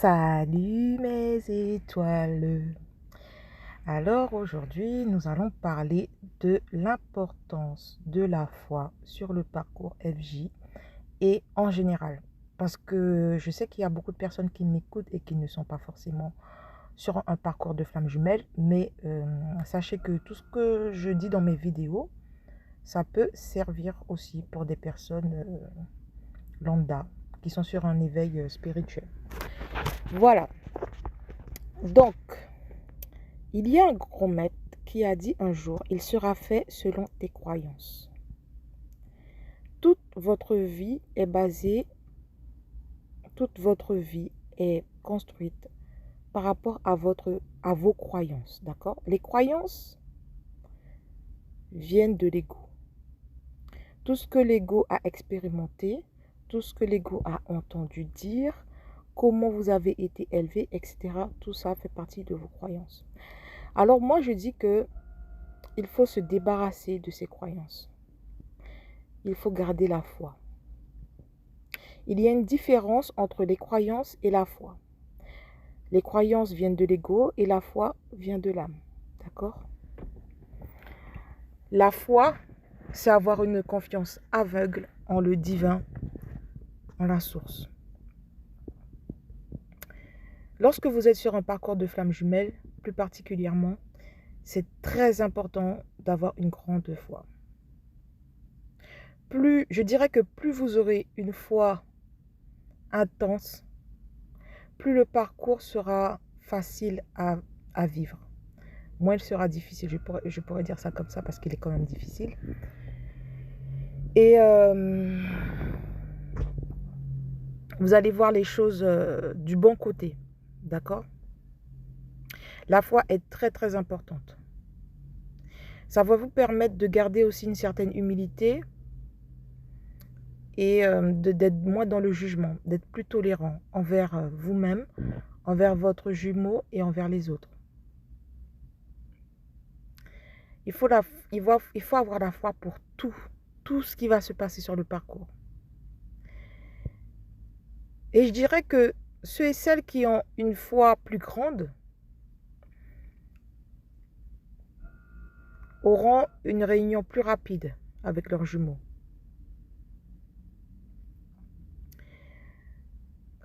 Salut mes étoiles. Alors aujourd'hui, nous allons parler de l'importance de la foi sur le parcours FJ et en général. Parce que je sais qu'il y a beaucoup de personnes qui m'écoutent et qui ne sont pas forcément sur un parcours de flamme jumelle. Mais sachez que tout ce que je dis dans mes vidéos, ça peut servir aussi pour des personnes lambda qui sont sur un éveil spirituel. Voilà. Donc, il y a un grand maître qui a dit un jour, il sera fait selon tes croyances. Toute votre vie est basée, toute votre vie est construite par rapport à vos croyances, d'accord? Les croyances viennent de l'ego. Tout ce que l'ego a expérimenté, tout ce que l'ego a entendu dire, comment vous avez été élevé, etc. Tout ça fait partie de vos croyances. Alors moi, je dis que il faut se débarrasser de ces croyances. Il faut garder la foi. Il y a une différence entre les croyances et la foi. Les croyances viennent de l'ego et la foi vient de l'âme. D'accord? La foi, c'est avoir une confiance aveugle en le divin, en la source. Lorsque vous êtes sur un parcours de flamme jumelle, plus particulièrement, c'est très important d'avoir une grande foi. Je dirais que plus vous aurez une foi intense, plus le parcours sera facile à vivre. Moins il sera difficile, je pourrais dire ça comme ça parce qu'il est quand même difficile. Et vous allez voir les choses du bon côté, d'accord? La foi est très très importante. Ça va vous permettre de garder aussi une certaine humilité et d'être moins dans le jugement, d'être plus tolérant envers vous-même, envers votre jumeau et envers les autres. Il faut avoir la foi pour tout ce qui va se passer sur le parcours. Et je dirais que ceux et celles qui ont une foi plus grande auront une réunion plus rapide avec leurs jumeaux.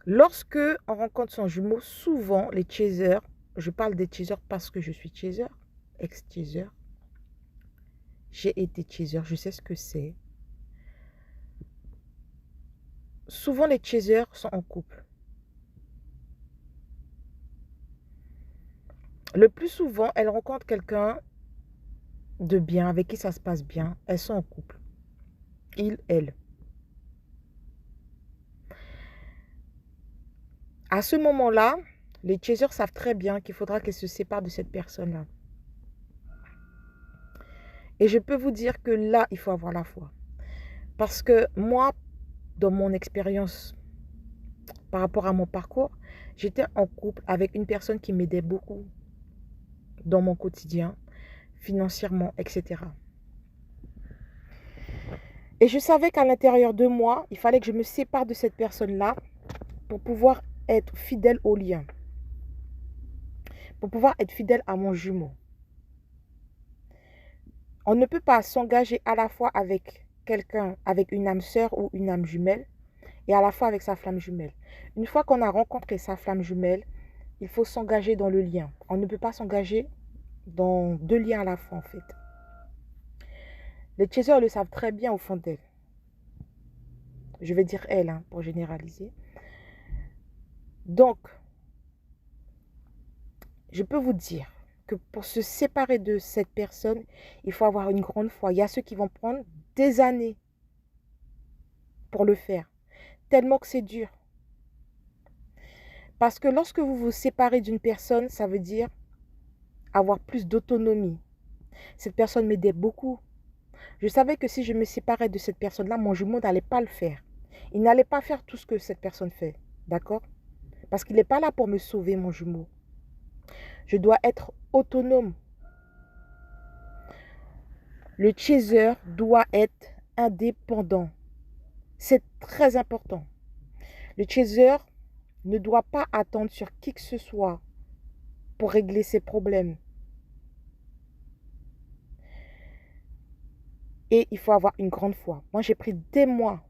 Lorsque on rencontre son jumeau, souvent les chasers, je parle des chasers parce que je suis chaser, ex-chaser, j'ai été chaser, je sais ce que c'est. Souvent les chasers sont en couple. Le plus souvent, elles rencontrent quelqu'un de bien, avec qui ça se passe bien. Elles sont en couple. Il, elle. À ce moment-là, les chasers savent très bien qu'il faudra qu'elles se séparent de cette personne-là. Et je peux vous dire que là, il faut avoir la foi. Parce que moi, dans mon expérience, par rapport à mon parcours, j'étais en couple avec une personne qui m'aidait beaucoup dans mon quotidien, financièrement, etc. Et je savais qu'à l'intérieur de moi, il fallait que je me sépare de cette personne-là pour pouvoir être fidèle au lien, pour pouvoir être fidèle à mon jumeau. On ne peut pas s'engager à la fois avec quelqu'un, avec une âme sœur ou une âme jumelle, et à la fois avec sa flamme jumelle. Une fois qu'on a rencontré sa flamme jumelle, il faut s'engager dans le lien. On ne peut pas s'engager dans deux liens à la fois, en fait. Les chasers le savent très bien au fond d'elles. Je vais dire elles, hein, pour généraliser. Donc, je peux vous dire que pour se séparer de cette personne, il faut avoir une grande foi. Il y a ceux qui vont prendre des années pour le faire, tellement que c'est dur. Parce que lorsque vous vous séparez d'une personne, ça veut dire avoir plus d'autonomie. Cette personne m'aidait beaucoup. Je savais que si je me séparais de cette personne-là, mon jumeau n'allait pas le faire. Il n'allait pas faire tout ce que cette personne fait. D'accord? Parce qu'il n'est pas là pour me sauver, mon jumeau. Je dois être autonome. Le chaser doit être indépendant. C'est très important. Le chaser ne doit pas attendre sur qui que ce soit pour régler ses problèmes. Et il faut avoir une grande foi. Moi, j'ai pris des mois.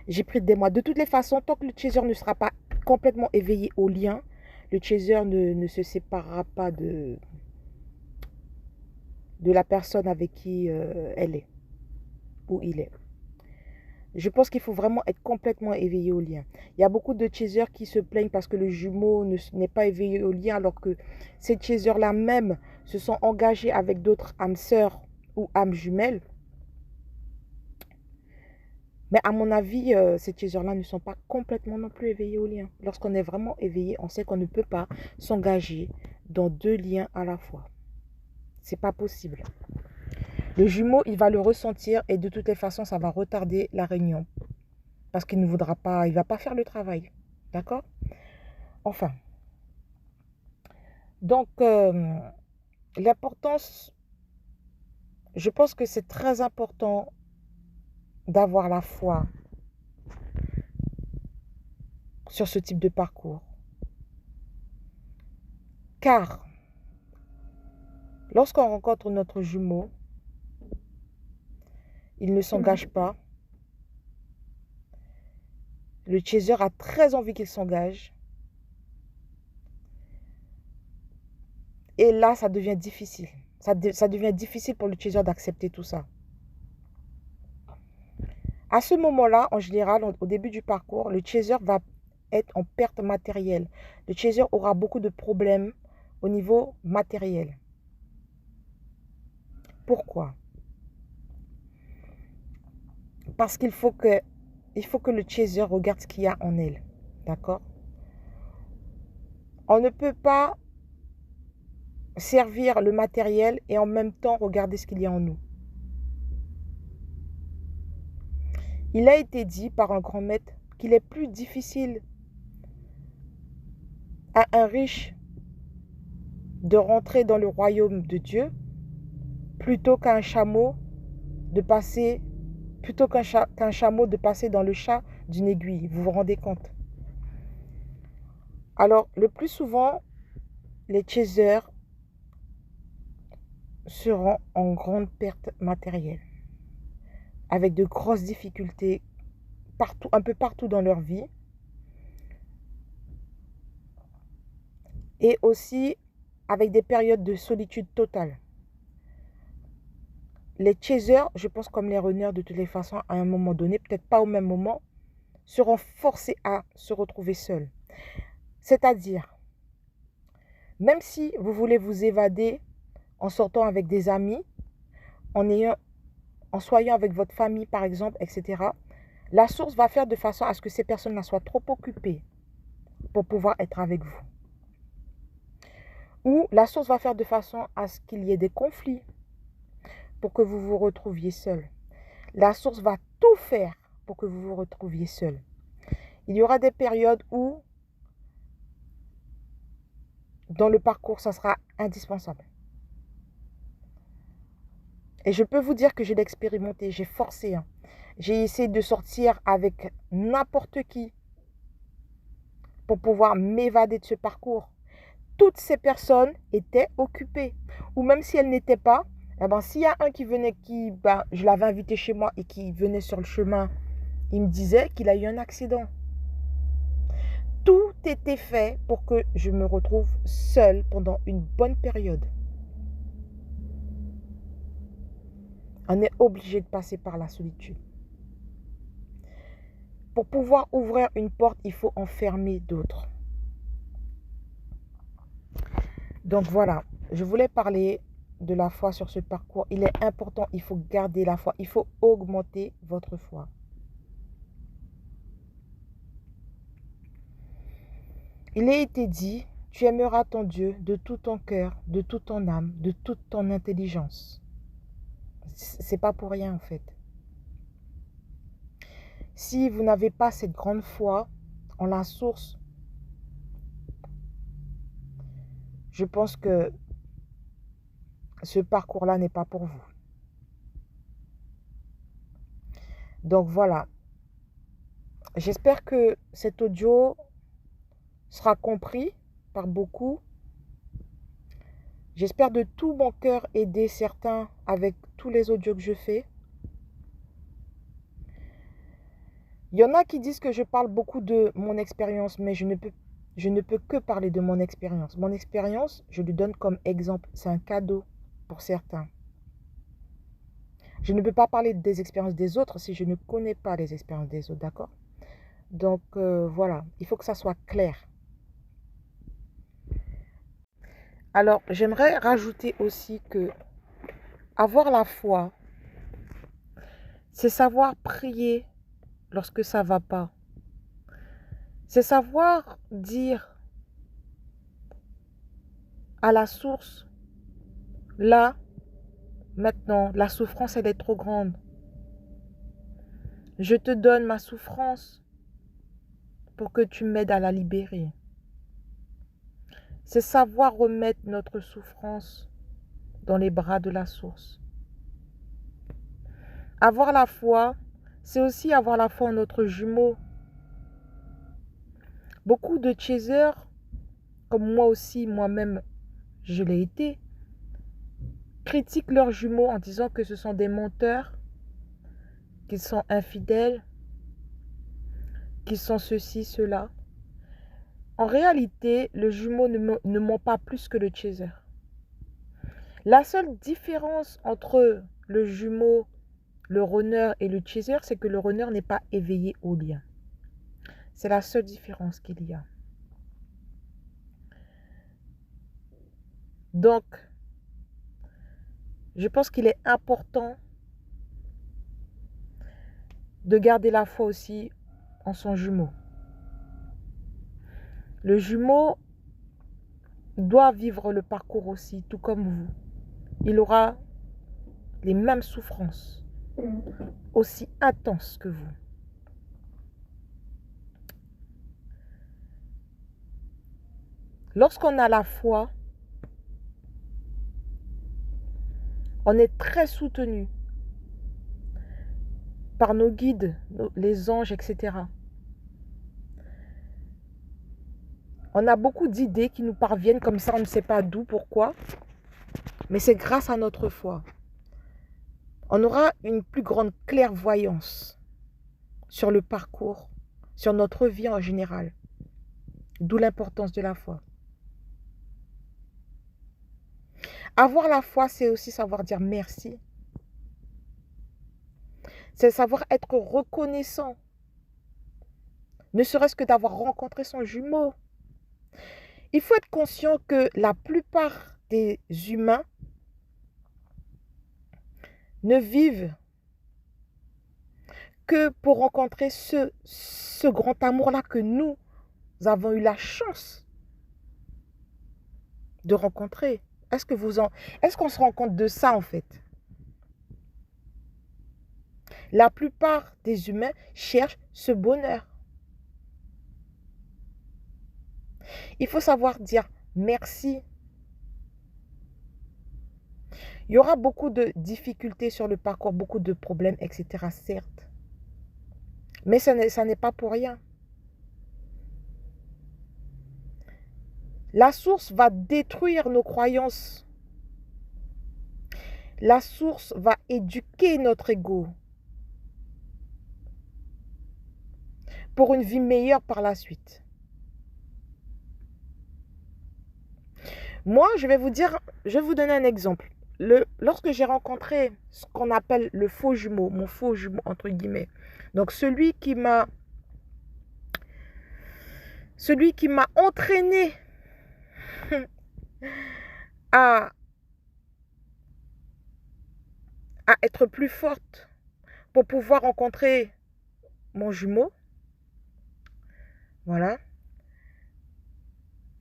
J'ai pris des mois. De toutes les façons, tant que le chaser ne sera pas complètement éveillé au lien, le chaser ne se séparera pas de la personne avec qui elle est ou il est. Je pense qu'il faut vraiment être complètement éveillé au lien. Il y a beaucoup de chasers qui se plaignent parce que le jumeau n'est pas éveillé au lien, alors que ces chasers-là même se sont engagés avec d'autres âmes sœurs ou âmes jumelles. Mais à mon avis, ces chasers-là ne sont pas complètement non plus éveillés au lien. Lorsqu'on est vraiment éveillé, on sait qu'on ne peut pas s'engager dans deux liens à la fois. C'est pas possible. Le jumeau, il va le ressentir et de toutes les façons, ça va retarder la réunion. Parce qu'il ne voudra pas, il ne va pas faire le travail. D'accord? Enfin. Donc, l'importance, je pense que c'est très important d'avoir la foi sur ce type de parcours. Car, lorsqu'on rencontre notre jumeau, il ne s'engage pas. Le chaser a très envie qu'il s'engage. Et là, ça devient difficile. Ça devient difficile pour le chaser d'accepter tout ça. À ce moment-là, en général, au début du parcours, le chaser va être en perte matérielle. Le chaser aura beaucoup de problèmes au niveau matériel. Pourquoi? Parce qu'il faut que le chaser regarde ce qu'il y a en elle. D'accord? On ne peut pas servir le matériel et en même temps regarder ce qu'il y a en nous. Il a été dit par un grand maître qu'il est plus difficile à un riche de rentrer dans le royaume de Dieu plutôt qu'à un chameau de passer dans le chat d'une aiguille. Vous vous rendez compte? Alors, le plus souvent, les chasers seront en grande perte matérielle, avec de grosses difficultés partout, un peu partout dans leur vie. Et aussi avec des périodes de solitude totale. Les chasers, je pense comme les runners de toutes les façons, à un moment donné, peut-être pas au même moment, seront forcés à se retrouver seuls. C'est-à-dire, même si vous voulez vous évader en sortant avec des amis, en soyant avec votre famille par exemple, etc., la source va faire de façon à ce que ces personnes-là soient trop occupées pour pouvoir être avec vous. Ou la source va faire de façon à ce qu'il y ait des conflits pour que vous vous retrouviez seul. La source va tout faire pour que vous vous retrouviez seul. Il y aura des périodes où, dans le parcours, ça sera indispensable. Et je peux vous dire que j'ai expérimenté, j'ai forcé. J'ai essayé de sortir avec n'importe qui pour pouvoir m'évader de ce parcours. Toutes ces personnes étaient occupées. Ou même si elles n'étaient pas, s'il y a un qui venait, je l'avais invité chez moi et qui venait sur le chemin, il me disait qu'il a eu un accident. Tout était fait pour que je me retrouve seule pendant une bonne période. On est obligé de passer par la solitude. Pour pouvoir ouvrir une porte, il faut en fermer d'autres. Donc voilà, je voulais parler de la foi sur ce parcours. Il est important, il faut garder la foi. Il faut augmenter votre foi. Il a été dit, tu aimeras ton Dieu de tout ton cœur, de toute ton âme, de toute ton intelligence. C'est pas pour rien en fait. Si vous n'avez pas cette grande foi en la source, je pense que ce parcours-là n'est pas pour vous. Donc voilà. J'espère que cet audio sera compris par beaucoup. J'espère de tout mon cœur aider certains avec tous les audios que je fais. Il y en a qui disent que je parle beaucoup de mon expérience, mais je ne peux que parler de mon expérience. Mon expérience, je lui donne comme exemple. C'est un cadeau pour certains. Je ne peux pas parler des expériences des autres si je ne connais pas les expériences des autres, d'accord? Donc voilà, il faut que ça soit clair. Alors, j'aimerais rajouter aussi que avoir la foi, c'est savoir prier lorsque ça ne va pas. C'est savoir dire à la source, là, maintenant, la souffrance, elle est trop grande. Je te donne ma souffrance pour que tu m'aides à la libérer. C'est savoir remettre notre souffrance dans les bras de la source. Avoir la foi, c'est aussi avoir la foi en notre jumeau. Beaucoup de chasers, comme moi aussi, moi-même, je l'ai été, critiquent leurs jumeaux en disant que ce sont des menteurs, qu'ils sont infidèles, qu'ils sont ceci, cela. En réalité, le jumeau ne ment pas plus que le chaser. La seule différence entre le jumeau, le runner et le chaser, c'est que le runner n'est pas éveillé au lien. C'est la seule différence qu'il y a. Donc, je pense qu'il est important de garder la foi aussi en son jumeau. Le jumeau doit vivre le parcours aussi, tout comme vous. Il aura les mêmes souffrances, aussi intenses que vous. Lorsqu'on a la foi, on est très soutenu par nos guides, les anges, etc. On a beaucoup d'idées qui nous parviennent comme ça, on ne sait pas d'où, pourquoi, mais c'est grâce à notre foi. On aura une plus grande clairvoyance sur le parcours, sur notre vie en général. D'où l'importance de la foi. Avoir la foi, c'est aussi savoir dire merci. C'est savoir être reconnaissant. Ne serait-ce que d'avoir rencontré son jumeau. Il faut être conscient que la plupart des humains ne vivent que pour rencontrer ce grand amour-là que nous avons eu la chance de rencontrer. Est-ce qu'on se rend compte de ça en fait? La plupart des humains cherchent ce bonheur. Il faut savoir dire merci. Il y aura beaucoup de difficultés sur le parcours, beaucoup de problèmes, etc. certes. Mais ça n'est pas pour rien. La source va détruire nos croyances. La source va éduquer notre ego pour une vie meilleure par la suite. Moi, je vais vous donner un exemple. Lorsque j'ai rencontré ce qu'on appelle le faux jumeau, mon faux jumeau entre guillemets, donc celui qui m'a entraîné à être plus forte pour pouvoir rencontrer mon jumeau, voilà,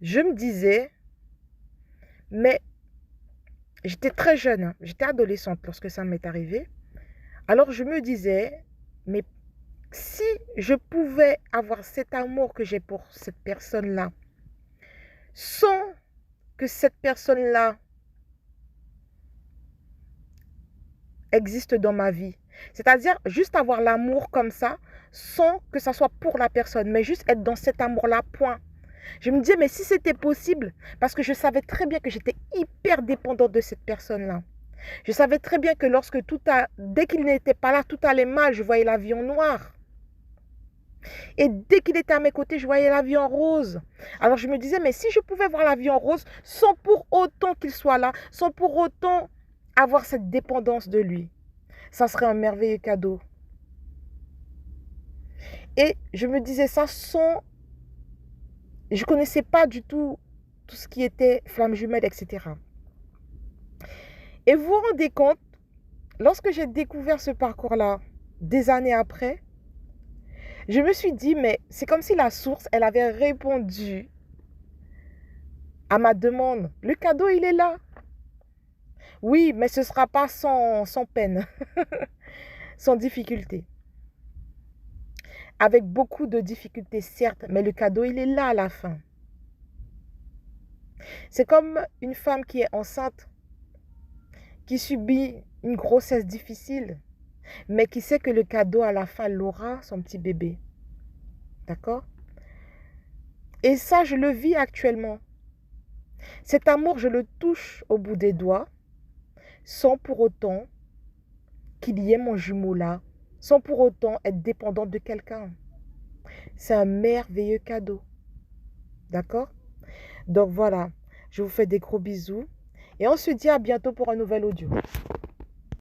je me disais, mais j'étais très jeune, hein, j'étais adolescente lorsque ça m'est arrivé. Alors je me disais, mais si je pouvais avoir cet amour que j'ai pour cette personne-là, sans que cette personne-là existe dans ma vie, c'est-à-dire juste avoir l'amour comme ça, sans que ça soit pour la personne, mais juste être dans cet amour-là, point. Je me disais, mais si c'était possible, parce que je savais très bien que j'étais hyper dépendante de cette personne-là. Je savais très bien que dès qu'il n'était pas là, tout allait mal, je voyais la vie en noir. Et dès qu'il était à mes côtés, je voyais la vie en rose. Alors je me disais, mais si je pouvais voir la vie en rose, sans pour autant qu'il soit là, sans pour autant avoir cette dépendance de lui, ça serait un merveilleux cadeau. Et je me disais ça sans... Je ne connaissais pas du tout ce qui était flamme jumelle, etc. Et vous vous rendez compte, lorsque j'ai découvert ce parcours-là, des années après, je me suis dit, mais c'est comme si la source, elle avait répondu à ma demande. Le cadeau, il est là. Oui, mais ce ne sera pas sans peine, sans difficulté. Avec beaucoup de difficultés, certes, mais le cadeau, il est là à la fin. C'est comme une femme qui est enceinte, qui subit une grossesse difficile, mais qui sait que le cadeau, à la fin, l'aura, son petit bébé. D'accord? Et ça, je le vis actuellement. Cet amour, je le touche au bout des doigts, sans pour autant qu'il y ait mon jumeau là, sans pour autant être dépendante de quelqu'un. C'est un merveilleux cadeau. D'accord? Donc voilà, je vous fais des gros bisous et on se dit à bientôt pour un nouvel audio.